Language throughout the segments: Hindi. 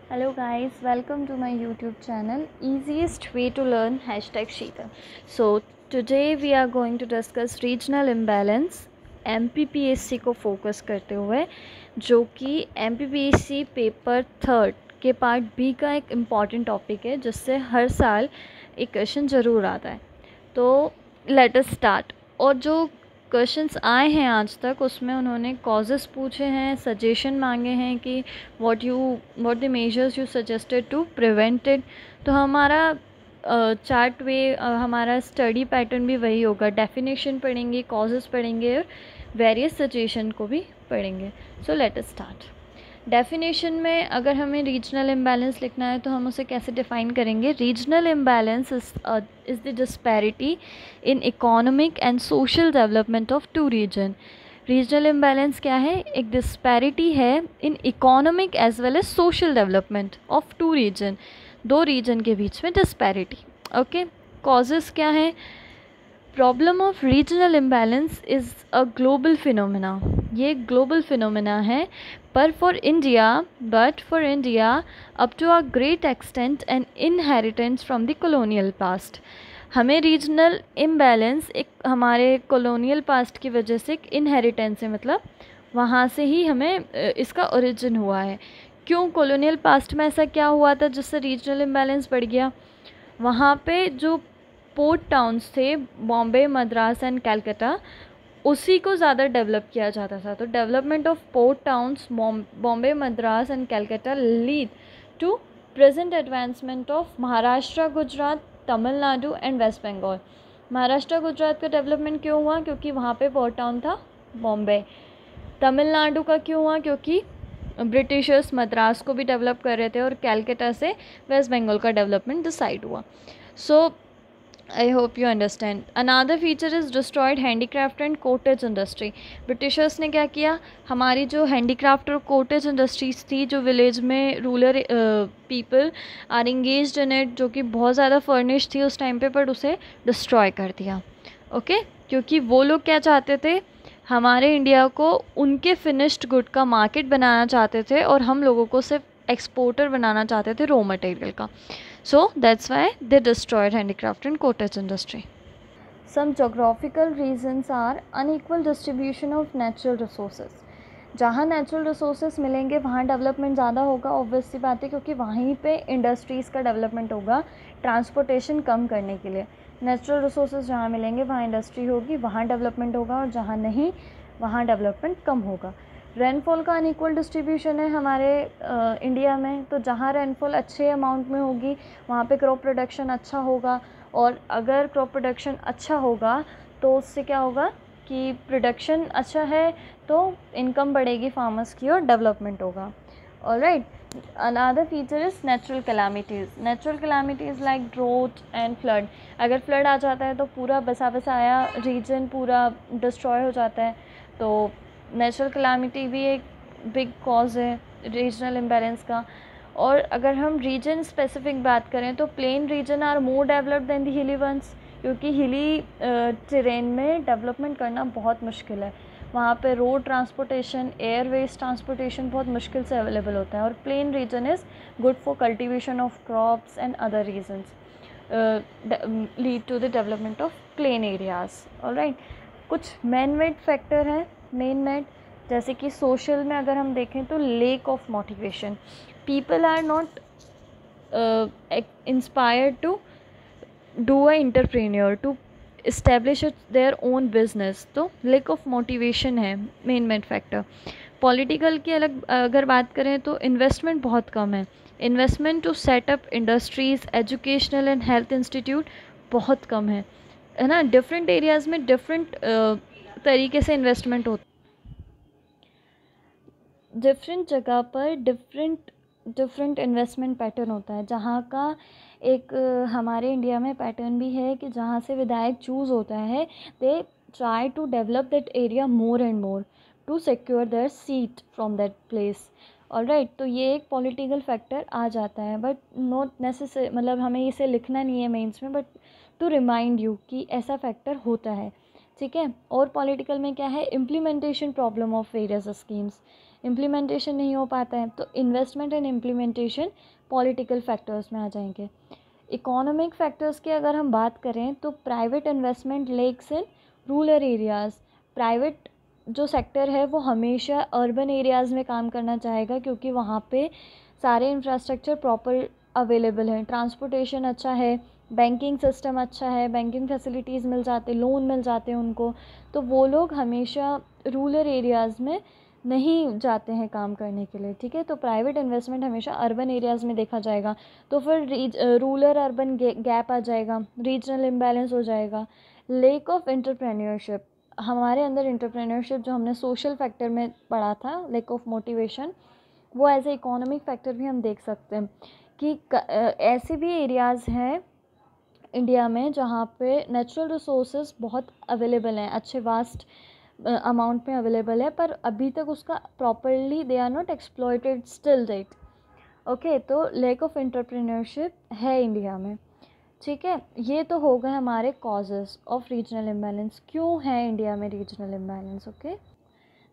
Hello guys, welcome to my YouTube channel Easiest Way to Learn #Sheetal. So today we are going to discuss regional imbalance MPPSC को फोकस करते हुए, जो कि MPPSC पेपर 3 के पार्ट बी का एक इम्पॉर्टेंट टॉपिक है जिससे हर साल एक क्वेश्चन ज़रूर आता है. तो लेट अस स्टार्ट. और जो क्वेश्चंस आए हैं आज तक उसमें उन्होंने कॉजेस पूछे हैं, सजेशन मांगे हैं कि what the measures you suggested to prevent it. तो हमारा चार्ट वे हमारा स्टडी पैटर्न भी वही होगा. डेफिनेशन पढ़ेंगे, कॉजेस पढ़ेंगे और वेरियस सजेशन को भी पढ़ेंगे. So let us start. Definition में अगर हमें रीजनल इम्बैलेंस लिखना है तो हम उसे कैसे डिफ़ाइन करेंगे. Regional imbalance is the disparity in economic and social development of two region. Regional imbalance क्या है? एक डिस्पैरिटी है in economic as well as social development of two region. दो रीजन के बीच में डिस्पैरिटी. ओके, कॉजेज़ क्या है? Problem of regional imbalance is a global phenomena. ये ग्लोबल फिनोमेना है, पर for India up to a great extent an inheritance from the colonial past. हमें रीजनल इम्बैलेंस एक हमारे कॉलोनियल पास्ट की वजह से एक इनहेरिटेंस है, मतलब वहाँ से ही हमें इसका ओरिजिन हुआ है. क्यों कॉलोनियल पास्ट में ऐसा क्या हुआ था जिससे रीजनल इम्बैलेंस बढ़ गया? वहाँ पे जो पोर्ट टाउन्स थे, बॉम्बे, मद्रास एंड कैलकाटा, उसी को ज़्यादा डेवलप किया जाता था. तो development of port towns Bombay, Madras and Calcutta lead to present advancement of Maharashtra, Gujarat, Tamil Nadu and West Bengal. Maharashtra Gujarat का डेवलपमेंट क्यों हुआ? क्योंकि वहाँ पे पोर्ट टाउन था बॉम्बे. तमिलनाडु का क्यों हुआ? क्योंकि ब्रिटिशर्स मद्रास को भी डेवलप कर रहे थे और कैलकाटा से वेस्ट बंगाल का डेवलपमेंट डिसाइड हुआ. सो I hope you understand. Another feature is destroyed handicraft and cottage industry. Britishers ने क्या किया? हमारी जो हैंडीक्राफ्ट और कोटेज इंडस्ट्रीज़ थी, जो विलेज में rural people are engaged in it, जो कि बहुत ज़्यादा फर्निश थी उस टाइम पे, पर उसे डिस्ट्रॉय कर दिया. ओके, क्योंकि वो लोग क्या चाहते थे? हमारे इंडिया को उनके फिनिश्ड गुड का मार्केट बनाना चाहते थे और हम लोगों को सिर्फ एक्सपोर्टर बनाना चाहते थे रॉ मटेरियल का. So that's why they destroyed handicraft and cottage industry. Some geographical reasons are unequal distribution of natural resources. जहाँ नेचुरल रिसोर्सेज मिलेंगे वहाँ डेवलपमेंट ज़्यादा होगा, ऑब्वियस सी बात है, क्योंकि वहीं पे इंडस्ट्रीज़ का डेवलपमेंट होगा ट्रांसपोर्टेशन कम करने के लिए. नेचुरल रिसोर्सेज जहाँ मिलेंगे वहाँ इंडस्ट्री होगी, वहाँ डेवलपमेंट होगा, और जहाँ नहीं वहाँ डेवलपमेंट कम होगा. रेनफॉल का अनइक्वल डिस्ट्रीब्यूशन है हमारे इंडिया में. तो जहाँ रेनफॉल अच्छे अमाउंट में होगी वहाँ पे क्रॉप प्रोडक्शन अच्छा होगा, और अगर क्रॉप प्रोडक्शन अच्छा होगा तो उससे क्या होगा कि प्रोडक्शन अच्छा है तो इनकम बढ़ेगी फार्मर्स की और डेवलपमेंट होगा. Alright, another feature is natural calamities. Natural calamities like draught and flood. अगर फ्लड आ जाता है तो पूरा बसा बसाया रीजन पूरा डिस्ट्रॉय हो जाता है. तो नेचुरल कैलामिटी भी एक बिग कॉज है रीजनल इम्बैलेंस का. और अगर हम रीजन स्पेसिफिक बात करें तो plain region are more developed than the hilly ones, क्योंकि हिली टेरेन में डेवलपमेंट करना बहुत मुश्किल है. वहाँ पे रोड ट्रांसपोर्टेशन, एयरवेज ट्रांसपोर्टेशन बहुत मुश्किल से अवेलेबल होता है. और plain region is good for cultivation of crops and other regions lead to the development of plain areas. Alright, कुछ मैन मेड फैक्टर हैं, मेन मेड, जैसे कि सोशल में अगर हम देखें तो lack of motivation. People are not inspired to do a entrepreneur to establish their own business. तो लेक ऑफ मोटिवेशन है मेन मेड फैक्टर. पॉलिटिकल की अलग अगर बात करें तो इन्वेस्टमेंट बहुत कम है. Investment to set up industries, educational and health institute बहुत कम है ना. डिफरेंट एरियाज़ में डिफरेंट तरीके से इन्वेस्टमेंट होता है. डिफरेंट जगह पर डिफरेंट इन्वेस्टमेंट पैटर्न होता है. जहाँ का एक हमारे इंडिया में पैटर्न भी है कि जहाँ से विधायक चूज़ होता है, they try to develop that area more and more to secure their seat from that place. Alright, तो ये एक पॉलिटिकल फैक्टर आ जाता है, बट नॉट नेसेसरी, मतलब हमें इसे लिखना नहीं है मेंस में, बट टू रिमाइंड यू कि ऐसा फैक्टर होता है. ठीक है. और पॉलिटिकल में क्या है? Implementation problem of various schemes. Implementation नहीं हो पाता है, तो investment and implementation political factors में आ जाएंगे। इकोनॉमिक फैक्टर्स की अगर हम बात करें तो private investment lacks in rural areas. Private जो सेक्टर है वो हमेशा अर्बन एरियाज़ में काम करना चाहेगा, क्योंकि वहाँ पे सारे इंफ्रास्ट्रक्चर प्रॉपर अवेलेबल हैं, ट्रांसपोर्टेशन अच्छा है, बैंकिंग सिस्टम अच्छा है, बैंकिंग फैसिलिटीज़ मिल जाते, लोन मिल जाते हैं उनको, तो वो लोग हमेशा रूरल एरियाज़ में नहीं जाते हैं काम करने के लिए। ठीक है, तो प्राइवेट इन्वेस्टमेंट हमेशा अर्बन एरियाज़ में देखा जाएगा, तो फिर रूरल अर्बन गैप आ जाएगा, रीजनल इम्बैलेंस हो जाएगा। लेक ऑफ एंटरप्रेन्योरशिप, हमारे अंदर एंटरप्रेन्योरशिप जो हमने सोशल फैक्टर में पढ़ा था, लेक ऑफ मोटिवेशन, वो एज ए इकोनॉमिक फैक्टर भी हम देख सकते हैं कि ऐसे भी एरियाज़ हैं इंडिया में जहाँ पे नेचुरल रिसोर्सेज बहुत अवेलेबल हैं, अच्छे वास्ट अमाउंट में अवेलेबल है, पर अभी तक उसका properly they are not exploited still date. Okay, तो लेक ऑफ एंटरप्रेन्योरशिप है इंडिया में। ठीक है, ये तो हो गए हमारे कॉजेज़ ऑफ रीजनल इम्बैलेंस, क्यों है इंडिया में रीजनल इम्बैलेंस। ओके,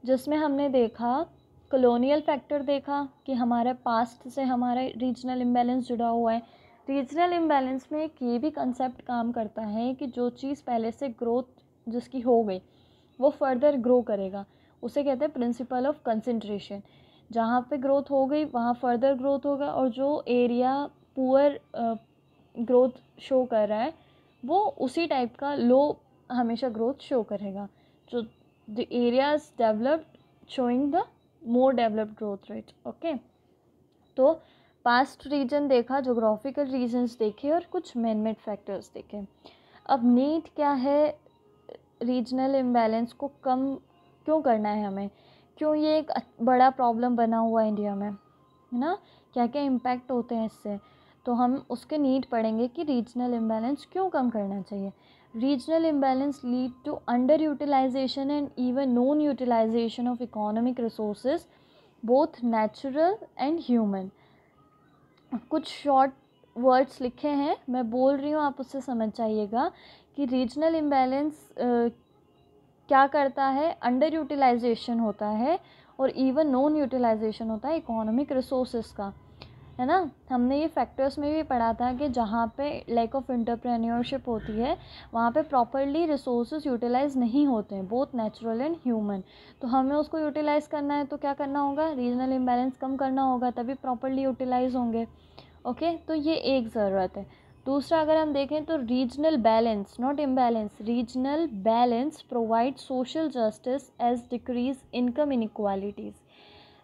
जिसमें हमने देखा कॉलोनियल फैक्टर देखा कि हमारे पास्ट से हमारा रीजनल इम्बैलेंस जुड़ा हुआ है। रीजनल इम्बैलेंस में एक ये भी कंसेप्ट काम करता है कि जो चीज़ पहले से ग्रोथ जिसकी हो गई वो फर्दर ग्रो करेगा, उसे कहते हैं प्रिंसिपल ऑफ कंसंट्रेशन। जहाँ पे ग्रोथ हो गई वहाँ फर्दर ग्रोथ होगा, और जो एरिया पुअर ग्रोथ शो कर रहा है वो उसी टाइप का लो हमेशा ग्रोथ शो करेगा। जो the areas developed showing the more developed growth rate. Okay, तो पास्ट रीजन देखा, जोग्राफिकल रीजन्स देखे, और कुछ मैन-मेड फैक्टर्स देखे। अब नीड क्या है, रीजनल इम्बैलेंस को कम क्यों करना है हमें, क्यों ये एक बड़ा प्रॉब्लम बना हुआ है इंडिया में, है ना, क्या क्या इम्पैक्ट होते हैं इससे, तो हम उसके नीड पढ़ेंगे कि रीजनल इम्बैलेंस क्यों कम करना चाहिए। Regional imbalance lead to under utilisation and even non utilisation of economic resources, both natural and human. कुछ शॉर्ट वर्ड्स लिखे हैं, मैं बोल रही हूँ, आप उससे समझ जाइएगा कि रीजनल इम्बैलेंस क्या करता है, अंडर यूटिलाइजेशन होता है और इवन नॉन यूटिलाइजेशन होता है इकोनॉमिक रिसोर्सेज का, है ना। हमने ये फैक्टर्स में भी पढ़ा था कि जहाँ पे लैक ऑफ एंटरप्रेन्योरशिप होती है वहाँ पे प्रॉपरली रिसोर्सेज यूटिलाइज नहीं होते हैं, बोथ नेचुरल एंड ह्यूमन। तो हमें उसको यूटिलाइज़ करना है तो क्या करना होगा, रीजनल इम्बैलेंस कम करना होगा, तभी प्रॉपरली यूटिलाइज होंगे। ओके, तो ये एक ज़रूरत है। दूसरा अगर हम देखें तो regional balance, not imbalance, regional balance provide social justice as decrease income inequalities.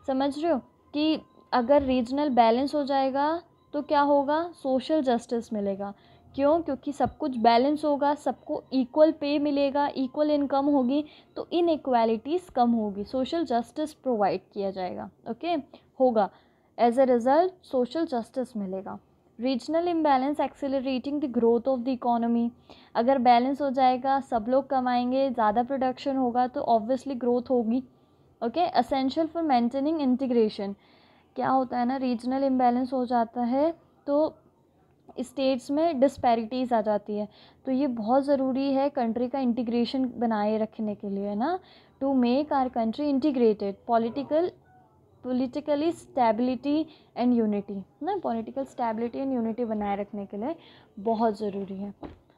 समझ रहे हो कि अगर रीजनल बैलेंस हो जाएगा तो क्या होगा, सोशल जस्टिस मिलेगा। क्यों, क्योंकि सब कुछ बैलेंस होगा, सबको इक्वल पे मिलेगा, इक्वल इनकम होगी, तो इनइक्वालिटीज़ कम होगी, सोशल जस्टिस प्रोवाइड किया जाएगा। ओके, होगा, as a result social justice मिलेगा। Regional imbalance accelerating the growth of the economy, अगर बैलेंस हो जाएगा, सब लोग कमाएंगे, ज़्यादा प्रोडक्शन होगा तो ऑब्वियसली ग्रोथ होगी। Okay, essential for maintaining integration, क्या होता है ना, रीजनल इम्बैलेंस हो जाता है तो स्टेट्स में डिस्पैरिटीज़ आ जाती है, तो ये बहुत ज़रूरी है कंट्री का इंटीग्रेशन बनाए रखने के लिए ना, to make our country integrated, politically stability and unity ना, पॉलिटिकल स्टेबिलिटी एंड यूनिटी बनाए रखने के लिए बहुत ज़रूरी है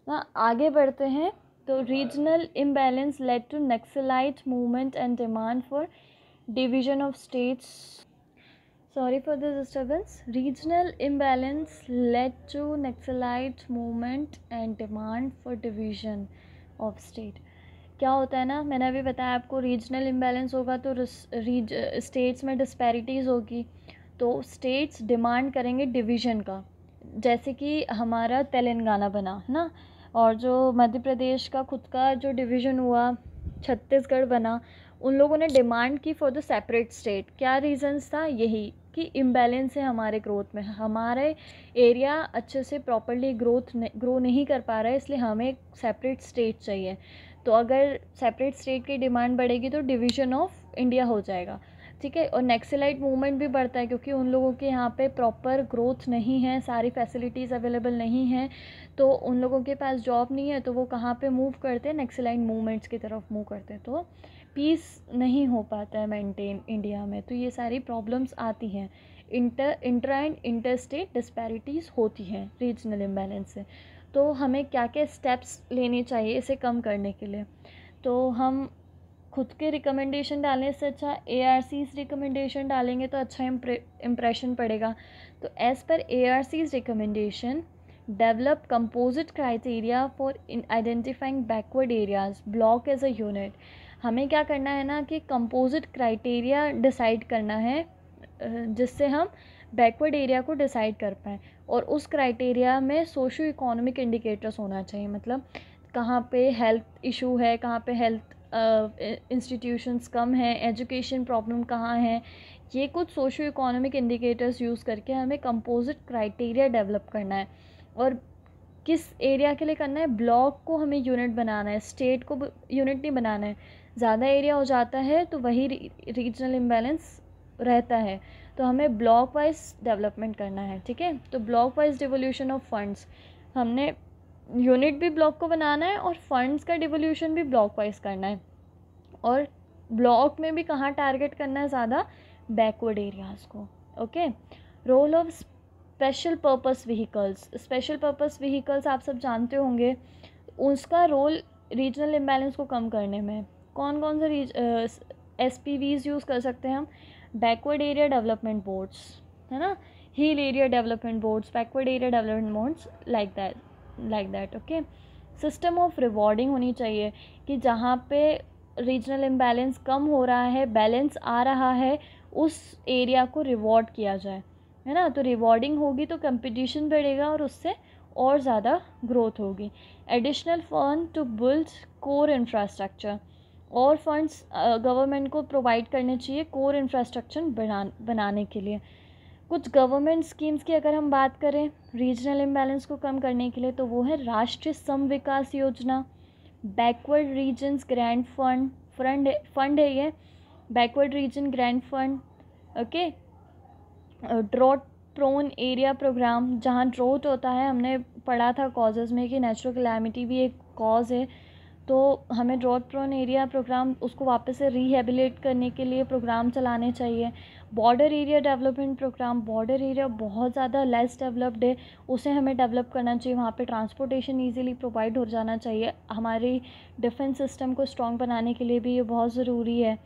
ना। आगे बढ़ते हैं, तो regional imbalance led to Naxalite movement and demand for division of states. Sorry for the disturbance. Regional imbalance led to Naxalite movement and demand for division of state. क्या होता है ना, मैंने अभी बताया आपको, रीजनल इम्बैलेंस होगा तो स्टेट्स में डिस्पैरिटीज़ होगी, तो स्टेट्स डिमांड करेंगे डिवीज़न का, जैसे कि हमारा तेलंगाना बना है ना, और जो मध्य प्रदेश का खुद का जो डिवीज़न हुआ, छत्तीसगढ़ बना, उन लोगों ने डिमांड की फॉर द सेपरेट स्टेट। क्या रीजंस था, यही कि इम्बैलेंस है हमारे ग्रोथ में, हमारे एरिया अच्छे से प्रॉपरली ग्रो नहीं कर पा रहा है, इसलिए हमें एक सेपरेट स्टेट चाहिए। तो अगर सेपरेट स्टेट की डिमांड बढ़ेगी तो डिवीज़न ऑफ इंडिया हो जाएगा। ठीक है, और नक्सलाइट मूवमेंट भी बढ़ता है क्योंकि उन लोगों के यहाँ पे प्रॉपर ग्रोथ नहीं है, सारी फैसिलिटीज़ अवेलेबल नहीं हैं, तो उन लोगों के पास जॉब नहीं है, तो वो कहाँ पे मूव करते हैं, नक्सलाइट मूवमेंट्स की तरफ मूव करते हैं। तो पीस नहीं हो पाता है मेंटेन इंडिया में, तो ये सारी प्रॉब्लम्स आती हैं। Inter and inter state disparities होती हैं रीजनल इम्बैलेंस से। तो हमें क्या क्या स्टेप्स लेने चाहिए इसे कम करने के लिए? तो हम खुद के रिकमेंडेशन डालने से अच्छा ARC's रिकमेंडेशन डालेंगे तो अच्छा इम्प्रेशन पड़ेगा। तो as per ARC's recommendation, develop composite criteria for identifying backward areas block as a unit. हमें क्या करना है ना कि कंपोजिट क्राइटेरिया डिसाइड करना है जिससे हम बैकवर्ड एरिया को डिसाइड कर पाएँ। और उस क्राइटेरिया में सोशो इकोनॉमिक इंडिकेटर्स होना चाहिए, मतलब कहाँ पे हेल्थ इशू है, कहाँ पे हेल्थ इंस्टीट्यूशंस कम हैं, एजुकेशन प्रॉब्लम कहाँ है, ये कुछ सोशो इकोनॉमिक इंडिकेटर्स यूज़ करके हमें कंपोजिट क्राइटेरिया डेवलप करना है। और किस एरिया के लिए करना है? ब्लॉक को हमें यूनिट बनाना है, स्टेट को यूनिट नहीं बनाना है। ज़्यादा एरिया हो जाता है तो वही रीजनल इम्बैलेंस रहता है, तो हमें ब्लॉक वाइज डेवलपमेंट करना है, ठीक है। तो block wise devolution of funds, हमने यूनिट भी ब्लॉक को बनाना है और फंड्स का डिवोल्यूशन भी ब्लॉक वाइज करना है। और ब्लॉक में भी कहाँ टारगेट करना है ज़्यादा? बैकवर्ड एरियाज़ को, okay. Role of special purpose vehicles, special purpose vehicles आप सब जानते होंगे, उसका रोल रीजनल इम्बैलेंस को कम करने में। कौन कौन से SPVs यूज़ कर सकते हैं हम? बैकवर्ड एरिया डेवलपमेंट बोर्ड्स, है ना, hill area development boards, backward area development boards, like that okay. System of rewarding होनी चाहिए कि जहाँ पे रीजनल इम्बैलेंस कम हो रहा है, बैलेंस आ रहा है, उस एरिया को रिवॉर्ड किया जाए, है ना। तो रिवॉर्डिंग होगी तो कंपटीशन बढ़ेगा और उससे और ज़्यादा ग्रोथ होगी। Additional fund to build core infrastructure, और फंड्स गवर्नमेंट को प्रोवाइड करने चाहिए कोर इंफ्रास्ट्रक्चर बनाने के लिए। कुछ गवर्नमेंट स्कीम्स की अगर हम बात करें रीजनल इम्बैलेंस को कम करने के लिए, तो वो है राष्ट्रीय सम विकास योजना, बैकवर्ड रीजन्स ग्रैंड फंड है ये, backward region grant fund, okay. Drought prone area programme, जहाँ ड्रॉट होता है, हमने पढ़ा था कॉजेज़ में कि नेचुरल कैलामिटी भी एक कॉज है, तो हमें ड्रॉट प्रोन एरिया प्रोग्राम उसको वापस से रिहेबिलिट करने के लिए प्रोग्राम चलाने चाहिए। Border area development programme, border area बहुत ज़्यादा लेस डेवलप्ड है, उसे हमें डेवलप करना चाहिए, वहाँ पे ट्रांसपोर्टेशन इजीली प्रोवाइड हो जाना चाहिए। हमारी डिफेंस सिस्टम को स्ट्रॉन्ग बनाने के लिए भी ये बहुत ज़रूरी है।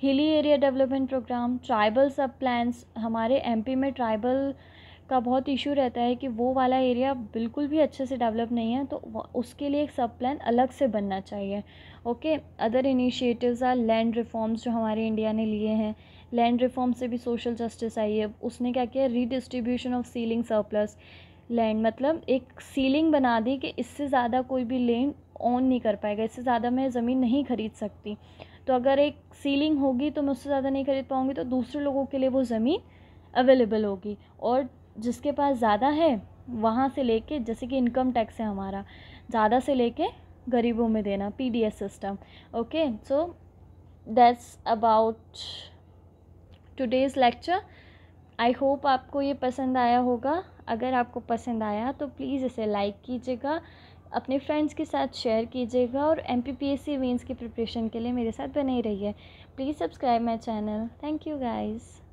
Hilly area development programme, tribal sub plans, हमारे MP में ट्राइबल का बहुत इशू रहता है कि वो वाला एरिया बिल्कुल भी अच्छे से डेवलप नहीं है, तो उसके लिए एक सब प्लान अलग से बनना चाहिए, okay. Other initiatives are land reforms, जो हमारे इंडिया ने लिए हैं। लैंड रिफॉर्म से भी सोशल जस्टिस आई है। उसने क्या किया? Redistribution of ceiling surplus land, मतलब एक सीलिंग बना दी कि इससे ज़्यादा कोई भी लैंड ऑन नहीं कर पाएगा, इससे ज़्यादा मैं ज़मीन नहीं खरीद सकती। तो अगर एक सीलिंग होगी तो मैं उससे ज़्यादा नहीं खरीद पाऊँगी, तो दूसरे लोगों के लिए वो ज़मीन अवेलेबल होगी। और जिसके पास ज़्यादा है वहाँ से लेके, जैसे कि इनकम टैक्स है हमारा, ज़्यादा से लेके गरीबों में देना, PDS system, okay. So that's about today's lecture. I hope आपको ये पसंद आया होगा। अगर आपको पसंद आया तो प्लीज़ इसे लाइक कीजिएगा, अपने फ्रेंड्स के साथ शेयर कीजिएगा, और MPPSC मेंस की प्रिपरेशन के लिए मेरे साथ बने रहिए। Please subscribe my channel. Thank you guys.